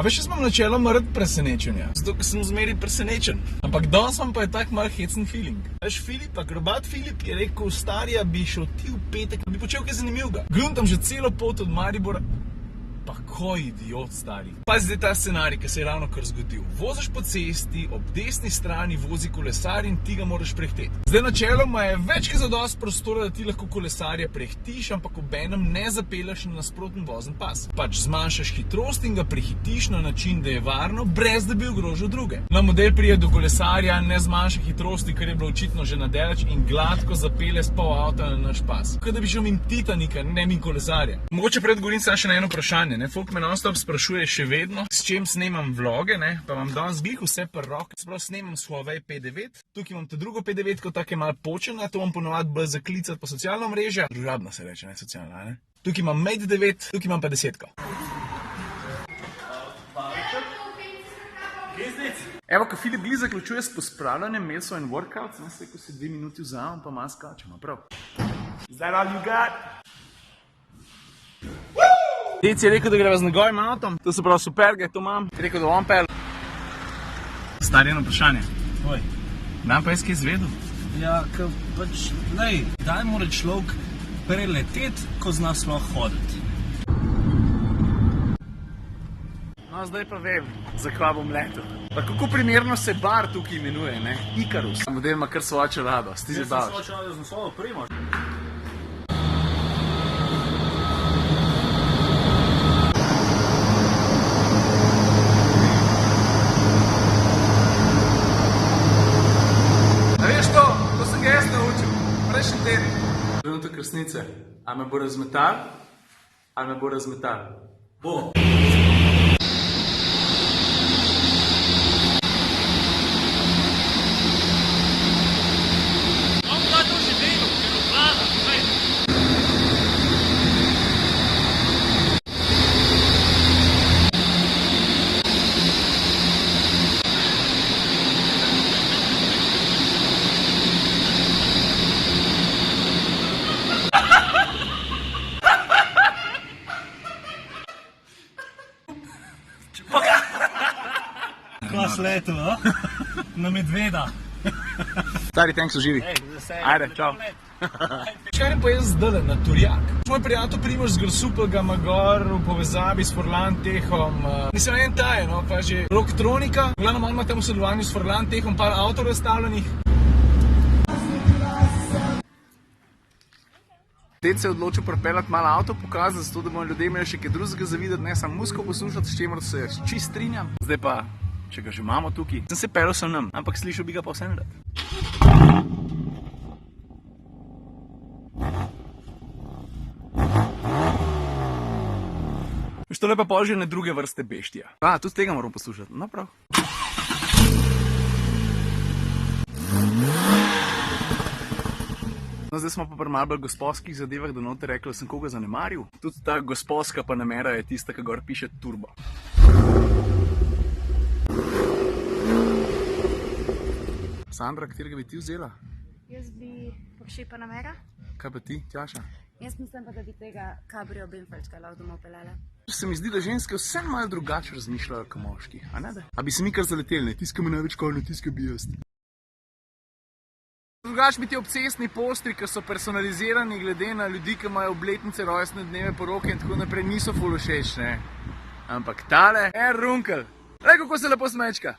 veš, jaz imam načeloma rad presenečenja, zato ker sem zmeri presenečen. Ampak danes vam pa je tak mal hecen feeling. Veš, Filip, akrobat Filip je rekel, starija, bi šel ti v petek, bi počel kaj zanimivega. Gruntam že celo pot od Maribora. Pa ko idiot, stari. Pazi zdaj ta scenarij, ki se je ravno kar zgodil. Voziš po cesti, ob desni strani vozi kolesar in ti ga moraš prehteti. Zdaj načeloma je več kot zadosti prostora, da ti lahko kolesarja prehitiš, ampak obenem ne zapelješ na nasproten vozni pas. Pač zmanjšaš hitrost in ga prehitiš na način, da je varno, brez da bi ogrožil druge. Na model pride do kolesarja, ne zmanjša hitrosti, kar je bilo očitno že nadaleč in gladko zapelje s pol avta na naš pas. Kot da bi šel mimo Titanika, ne mimo kolesarja. Mogoče predgovorim samo še na eno vprašanje. Folk me non-stop sprašuje še vedno, s čem snemam vloge, pa vam danes glih vse per roke. Sprav snemam s Huawei P9, tukaj imam ta drugo P9, kot tako je malo počena, to vam ponovadi bolj zaklicati po socialno mrežje. Družabna se reče, ne socialna, ne? Tukaj imam Mate 9, tukaj imam pa 10. Evo, ko Filip glih zaključuje s pospravljanjem, imel so en workout, sem se rekel, se 2 minuti vzamem, pa malo skačemo, prav. Is that all you got? Dec je rekel, da greva z njegovim avtom, to se pravi super, ga to imam. Je rekel, da bom pel. Stari eno vprašanje. Oj. Dan pa jaz kaj izvedel? Ja, ker pač, daj mora človek preleteti, ko zna sploh hoditi. No, zdaj pa vem, zakaj bom letel. Pa kako primerno se bar tukaj imenuje, ne? Ikarus. Model ima kar svojo čelado, ti se baviš. Jaz sem svojo čelado z naslovo primo. Trenutek resnice. A me bo razmetal? Ali me bo razmetal? Bo. Kva sletu, no? Na medveda. Stari, thanks, uživi. Ajde, čau. Čakaj pa jaz zdaj na Turjak. Moj prijatelj Primož z Grosupel ga ima gor v povezavi s Furlan-Techom. Mislim, en taj, no, pa že Rocktronika. Glavno on ima tam v sodelovanju s Furlan-Techom par avtorov razstavljenih. Ted se je odločil pripeljati malo avto pokazati, zato da bomo ljudje imeli še kaj drugega za videti, ne samo muziko poslušati, s čemer se čist strinjam. Zdaj pa, če ga že imamo tukaj, sem se pelil sem nam, ampak slišal bi ga pa vsem rad. Veš, tole pa pol že ne druge vrste beštija. Tudi tega moram poslušati, no prav. No, zdaj smo pa pri malo bolj gospodskih zadevah, da noter rekel, da sem koga zanemaril. Tudi ta gospodska pa namera je tista, ki gor piše turbo. Sandra, katerega bi ti vzela? Jaz bi Porsche Panamera. Kaj pa ti, Tjaša? Jaz mislim pa, da bi tega Cabrio Benfeldčka lahko domov peljala. Se mi zdi, da ženske vse malo drugače razmišljajo kot moški, a ne da? A bi se mi kar zaleteli, ne? Tiskamo največ kolno, tiska bi jaz. Drugač bi ti obcestni postri, ki so personalizirani glede na ljudi, ki imajo obletnice, rojstne dneve, poroke in tako naprej, niso ful všeč, ne? Ampak tale, runkel. Lej, kako se lepo smečka.